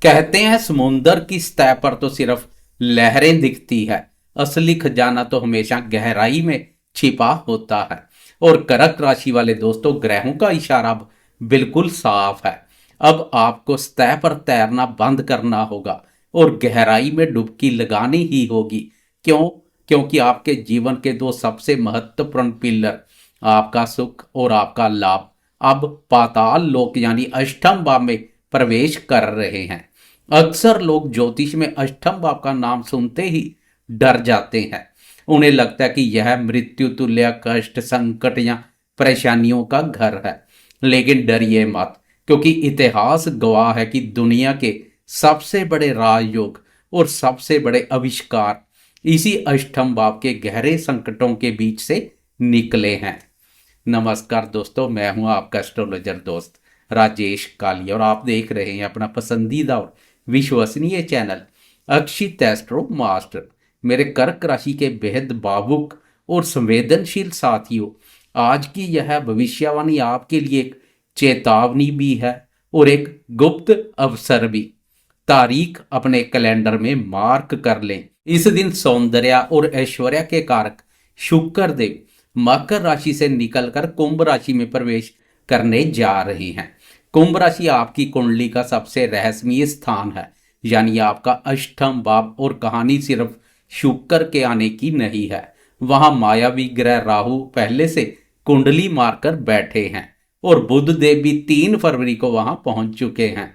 कहते हैं समुंदर की सतह पर तो सिर्फ लहरें दिखती है, असली खजाना तो हमेशा गहराई में छिपा होता है। और कर्क राशि वाले दोस्तों, ग्रहों का इशारा बिल्कुल साफ है। अब आपको सतह पर तैरना बंद करना होगा और गहराई में डुबकी लगानी ही होगी। क्यों? क्योंकि आपके जीवन के दो सबसे महत्वपूर्ण पिलर, आपका सुख और आपका लाभ, अब पाताल लोक यानी अष्टम भाव में प्रवेश कर रहे हैं। अक्सर लोग ज्योतिष में अष्टम भाव का नाम सुनते ही डर जाते हैं। उन्हें लगता है कि यह मृत्यु तुल्य कष्ट, संकट या परेशानियों का घर है। लेकिन डरिए मत, क्योंकि इतिहास गवाह है कि दुनिया के सबसे बड़े राजयोग और सबसे बड़े आविष्कार इसी अष्टम भाव के गहरे संकटों के बीच से निकले हैं। नमस्कार दोस्तों, मैं हूं आपका एस्ट्रोलॉजर दोस्त राजेश काली और आप देख रहे हैं अपना पसंदीदा और विश्वसनीय चैनल अक्षित एस्ट्रो मास्टर। मेरे कर्क राशि के बेहद भावुक और संवेदनशील साथियों, आज की यह भविष्यवाणी आपके लिए एक चेतावनी भी है और एक गुप्त अवसर भी। तारीख अपने कैलेंडर में मार्क कर लें। इस दिन सौंदर्य और ऐश्वर्य के कारक शुक्र देव मकर राशि से निकलकर कुंभ राशि में प्रवेश करने जा रही हैं। कुंभ राशि आपकी कुंडली का सबसे रहस्यमय स्थान है, यानी आपका अष्टम भाव। और कहानी सिर्फ शुक्र के आने की नहीं है, वहां मायावी ग्रह राहु पहले से कुंडली मारकर बैठे हैं और बुध देव भी 3 फरवरी को वहां पहुंच चुके हैं।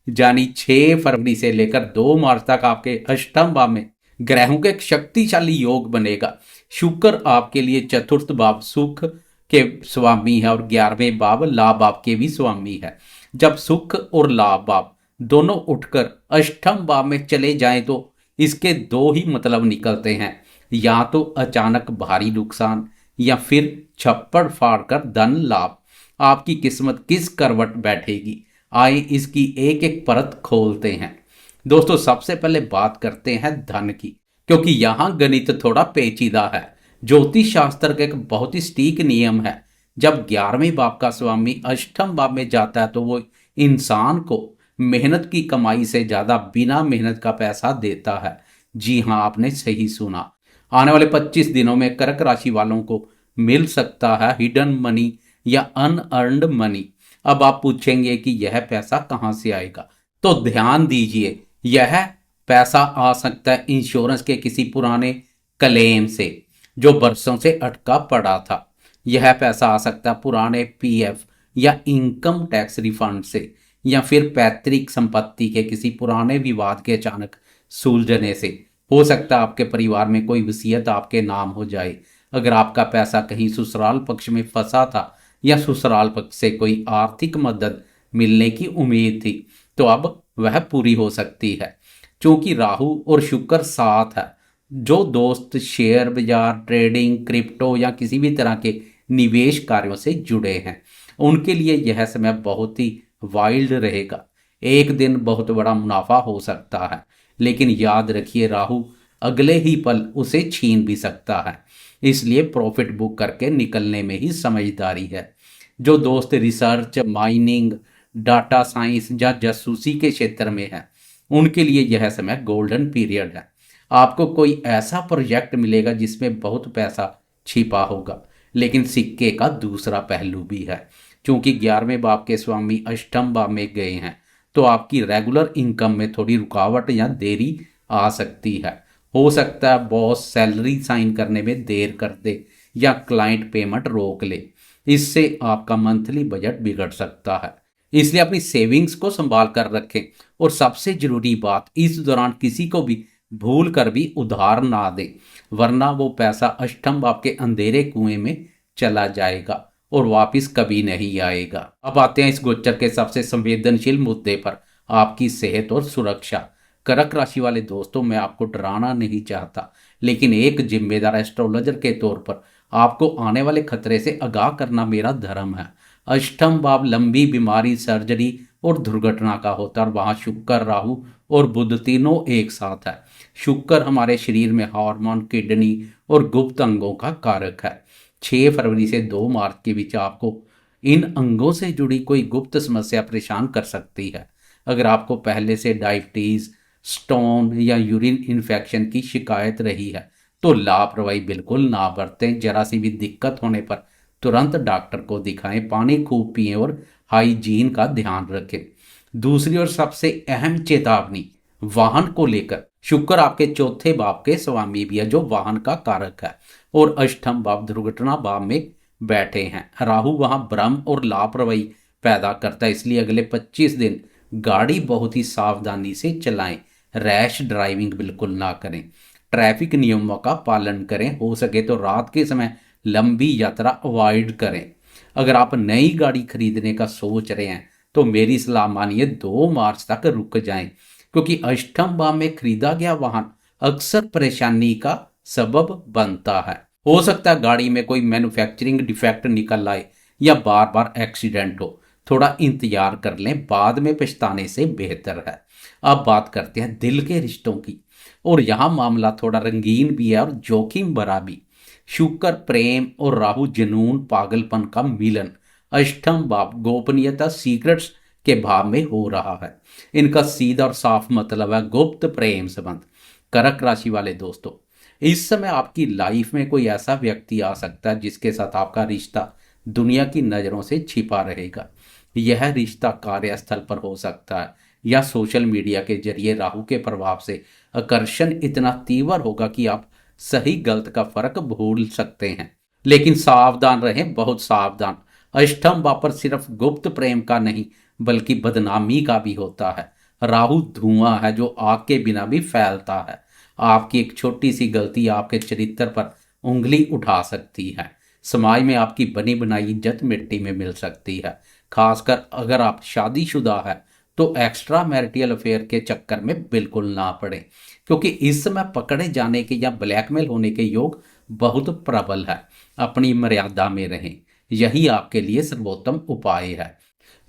यानी 6 फरवरी से लेकर 2 मार्च तक आपके अष्टम भाव में ग्रहों के एक शक्तिशाली योग बनेगा। शुक्र आपके लिए चतुर्थ भाव सुख के स्वामी है और 11वें भाव लाभ भाव के भी स्वामी है। जब सुख और लाभ भाव दोनों उठकर अष्टम भाव में चले जाएं तो इसके दो ही मतलब निकलते हैं, या तो अचानक भारी नुकसान या फिर छप्पड़ फाड़कर धन लाभ। आपकी किस्मत किस करवट बैठेगी, आए इसकी एक एक परत खोलते हैं। दोस्तों, सबसे पहले बात करते हैं धन की, क्योंकि यहां गणित थोड़ा पेचीदा है। ज्योतिष शास्त्र का एक बहुत ही सटीक नियम है, जब 11वें भाव का स्वामी अष्टम भाव में जाता है तो वो इंसान को मेहनत की कमाई से ज्यादा बिना मेहनत का पैसा देता है। जी हां, आपने सही सुना। आने वाले 25 दिनों में कर्क राशि वालों को मिल सकता है हिडन मनी या अनअर्न्ड मनी। अब आप पूछेंगे कि यह पैसा कहां से आएगा, तो ध्यान दीजिए, यह पैसा आ सकता है इंश्योरेंस के किसी पुराने क्लेम से जो बरसों से अटका पड़ा था। यह पैसा आ सकता है पुराने पीएफ या इनकम टैक्स रिफंड से, या फिर पैतृक संपत्ति के किसी पुराने विवाद के अचानक सुलझने से। हो सकता है आपके परिवार में कोई वसीयत आपके नाम हो जाए। अगर आपका पैसा कहीं ससुराल पक्ष में फंसा था या ससुराल पक्ष से कोई आर्थिक मदद मिलने की उम्मीद थी, तो अब वह पूरी हो सकती है। क्योंकि राहु और शुक्र साथ है, जो दोस्त शेयर बाजार, ट्रेडिंग, क्रिप्टो या किसी भी तरह के निवेश कार्यों से जुड़े हैं, उनके लिए यह समय बहुत ही वाइल्ड रहेगा। एक दिन बहुत बड़ा मुनाफा हो सकता है, लेकिन याद रखिए, राहु अगले ही पल उसे छीन भी सकता है। इसलिए प्रॉफिट बुक करके निकलने में ही समझदारी है। जो दोस्त रिसर्च, माइनिंग, डाटा साइंस या जासूसी के क्षेत्र में है, उनके लिए यह समय गोल्डन पीरियड है। आपको कोई ऐसा प्रोजेक्ट मिलेगा जिसमें बहुत पैसा छिपा होगा, लेकिन सिक्के का दूसरा पहलू भी है। क्योंकि 11वें भाव के स्वामी अष्टम भाव में गए हैं, तो आपकी रेगुलर इनकम में थोड़ी रुकावट या देरी आ सकती है। हो सकता है बॉस सैलरी साइन करने में देर कर दे या क्लाइंट पेमेंट रोक ले। इससे आपका मंथली बजट बिगड़ सकता है। इसलिए अपनी सेविंग्स को संभाल कर रखें और सबसे जरूरी बात, इस दौरान किसी को भी भूल कर भी उधार ना दें, वरना वो पैसा अष्टम भाव के अंधेरे कुएं में चला जाएगा और वापस कभी नहीं आएगा। अब आते हैं इस गोचर के सबसे संवेदनशील मुद्दे पर, आपकी सेहत और सुरक्षा। कर्क राशि वाले दोस्तों, मैं आपको डराना नहीं चाहता, लेकिन एक जिम्मेदार एस्ट्रोलॉजर के तौर पर आपको आने वाले खतरे से आगाह करना मेरा धर्म है। अष्टम भाव लंबी बीमारी, सर्जरी और दुर्घटना का होता है, और वहां शुक्र, राहु और बुध तीनों एक साथ है। शुक्र हमारे शरीर में हार्मोन, किडनी और गुप्त अंगों का कारक है। 6 फरवरी से 2 मार्च के बीच आपको इन अंगों से जुड़ी कोई गुप्त समस्या परेशान कर सकती है। अगर आपको पहले से डायबिटीज, स्टोन या यूरिन इन्फेक्शन की शिकायत रही है तो लापरवाही बिल्कुल ना बरतें। जरा सी भी दिक्कत होने पर तुरंत डॉक्टर को दिखाएं, पानी खूब पिएं और हाइजीन का ध्यान रखें। दूसरी और सबसे अहम चेतावनी वाहन को लेकर, शुक्र आपके चौथे भाव के स्वामी भी है जो वाहन का कारक है, और अष्टम भाव दुर्घटना भाव में बैठे हैं। राहु वहां भ्रम और लापरवाही पैदा करता है, इसलिए अगले 25 दिन गाड़ी बहुत ही सावधानी से चलाएं। रैश ड्राइविंग बिल्कुल ना करें, ट्रैफिक नियमों का पालन करें, हो सके तो रात के समय लंबी यात्रा अवॉइड करें। अगर आप नई गाड़ी खरीदने का सोच रहे हैं तो मेरी सलाह मानिए 2 मार्च तक रुक जाएं, क्योंकि अष्टम भाव में खरीदा गया वाहन अक्सर परेशानी का सबब बनता है। हो सकता है गाड़ी में कोई मैन्युफैक्चरिंग डिफेक्ट निकल आए या बार बार एक्सीडेंट हो। थोड़ा इंतजार कर लें, बाद में पछताने से बेहतर है। अब बात करते हैं दिल के रिश्तों की, और यहाँ मामला थोड़ा रंगीन भी है और जोखिम भरा भी। शुक्र प्रेम और राहु जुनून पागलपन का मिलन अष्टम भाव गोपनीयता सीक्रेट्स के भाव में हो रहा है। इनका सीधा और साफ मतलब है गुप्त प्रेम संबंध। कर्क राशि वाले दोस्तों, इस समय आपकी लाइफ में कोई ऐसा व्यक्ति आ सकता है जिसके साथ आपका रिश्ता दुनिया की नज़रों से छिपा रहेगा। यह रिश्ता कार्यस्थल पर हो सकता है या सोशल मीडिया के जरिए। राहु के प्रभाव से आकर्षण इतना तीव्र होगा कि आप सही गलत का फर्क भूल सकते हैं। लेकिन सावधान रहें, बहुत सावधान। अष्टम भाव पर सिर्फ गुप्त प्रेम का नहीं बल्कि बदनामी का भी होता है। राहु धुआं है जो आग के बिना भी फैलता है। आपकी एक छोटी सी गलती आपके चरित्र पर उंगली उठा सकती है। समाज में आपकी बनी बनाई इज्जत मिट्टी में मिल सकती है। खासकर अगर आप शादीशुदा है तो एक्स्ट्रा मैरिटल अफेयर के चक्कर में बिल्कुल ना पड़े, क्योंकि इस समय पकड़े जाने के या ब्लैकमेल होने के योग बहुत प्रबल है। अपनी मर्यादा में रहें, यही आपके लिए सर्वोत्तम उपाय है।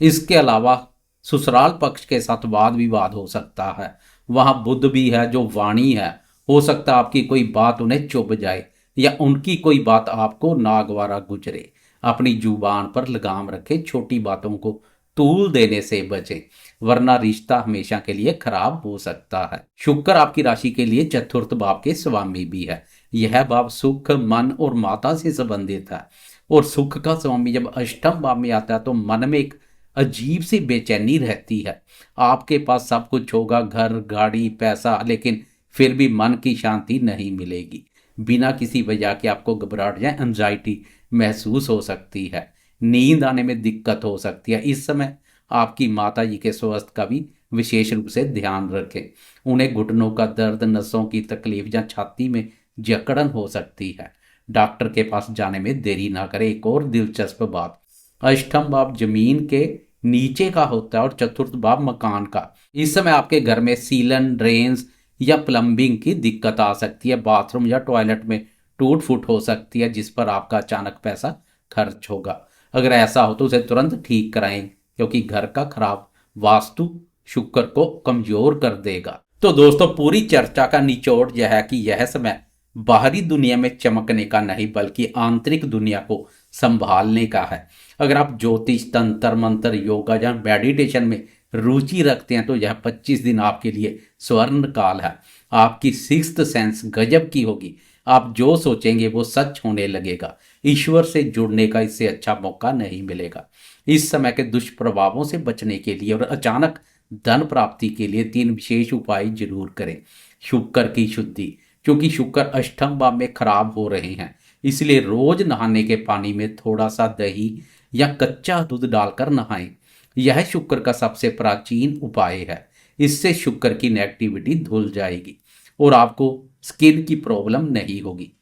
इसके अलावा ससुराल पक्ष के साथ वाद विवाद हो सकता है। वहां बुध भी है जो वाणी है। हो सकता है आपकी कोई बात उन्हें चुभ जाए या उनकी कोई बात आपको नागवारा गुजरे। अपनी जुबान पर लगाम रखें, छोटी बातों को तूल देने से बचें, वरना रिश्ता हमेशा के लिए खराब हो सकता है। शुक्र आपकी राशि के लिए चतुर्थ भाव के स्वामी भी है। यह भाव सुख, मन और माता से संबंधित है, और सुख का स्वामी जब अष्टम भाव में आता है तो मन में एक अजीब सी बेचैनी रहती है। आपके पास सब कुछ होगा, घर, गाड़ी, पैसा, लेकिन फिर भी मन की शांति नहीं मिलेगी। बिना किसी वजह के आपको घबराहट या एंजाइटी महसूस हो सकती है। नींद आने में दिक्कत हो सकती है। इस समय आपकी माता जी के स्वास्थ्य का भी विशेष रूप से ध्यान रखें। उन्हें घुटनों का दर्द, नसों की तकलीफ या छाती में जकड़न हो सकती है। डॉक्टर के पास जाने में देरी ना करें। एक और दिलचस्प बात, अष्टम भाव जमीन के नीचे का होता है और चतुर्थ भाव मकान का। इस समय आपके घर में सीलन, ड्रेन्स या प्लम्बिंग की दिक्कत आ सकती है। बाथरूम या टॉयलेट में टूट फूट हो सकती है जिस पर आपका अचानक पैसा खर्च होगा। अगर ऐसा हो तो उसे तुरंत ठीक कराएं, क्योंकि घर का खराब वास्तु शुक्र को कमजोर कर देगा। तो दोस्तों, पूरी चर्चा का निचोड़ यह है कि यह समय बाहरी दुनिया में चमकने का नहीं बल्कि आंतरिक दुनिया को संभालने का है। अगर आप ज्योतिष, तंत्र मंत्र, योगा या मेडिटेशन में रुचि रखते हैं तो यह 25 दिन आपके लिए स्वर्ण काल है। आपकी सिक्स्थ सेंस गजब की होगी। आप जो सोचेंगे वो सच होने लगेगा। ईश्वर से जुड़ने का इससे अच्छा मौका नहीं मिलेगा। इस समय के दुष्प्रभावों से बचने के लिए और अचानक धन प्राप्ति के लिए 3 विशेष उपाय जरूर करें। शुक्र की शुद्धि, क्योंकि शुक्र अष्टम भाव में खराब हो रहे हैं, इसलिए रोज नहाने के पानी में थोड़ा सा दही या कच्चा दूध डालकर नहाएं। यह शुक्र का सबसे प्राचीन उपाय है। इससे शुक्र की नेगेटिविटी धुल जाएगी और आपको स्किन की प्रॉब्लम नहीं होगी।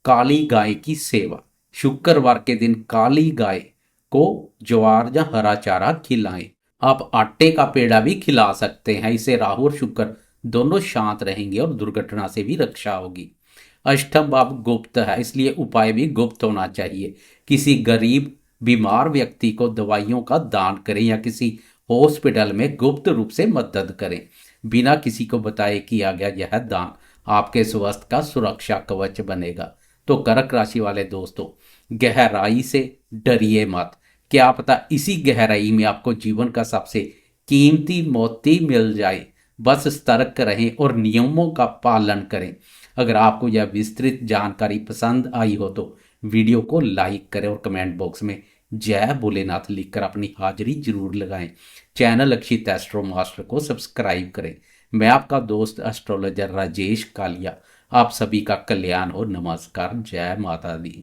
काली गाय की सेवा, शुक्रवार के दिन काली गाय को ज्वार या हरा चारा खिलाएं। आप आटे का पेड़ा भी खिला सकते हैं। इससे राहु और शुक्र दोनों शांत रहेंगे और दुर्घटना से भी रक्षा होगी। अष्टम भाव गुप्त है, इसलिए उपाय भी गुप्त होना चाहिए। किसी गरीब बीमार व्यक्ति को दवाइयों का दान करें या किसी हॉस्पिटल में गुप्त रूप से मदद करें। बिना किसी को बताए किया गया यह दान आपके स्वास्थ्य का सुरक्षा कवच बनेगा। तो कर्क राशि वाले दोस्तों, गहराई से डरिए मत। क्या पता इसी गहराई में आपको जीवन का सबसे कीमती मोती मिल जाए। बस सतर्क रहें और नियमों का पालन करें। अगर आपको यह विस्तृत जानकारी पसंद आई हो तो वीडियो को लाइक करें और कमेंट बॉक्स में जय भोलेनाथ लिखकर अपनी हाजिरी जरूर लगाएं। चैनल अक्षित एस्ट्रो मास्टर को सब्सक्राइब करें। मैं आपका दोस्त एस्ट्रोलॉजर राजेश कालिया। आप सभी का कल्याण हो। नमस्कार। जय माता दी।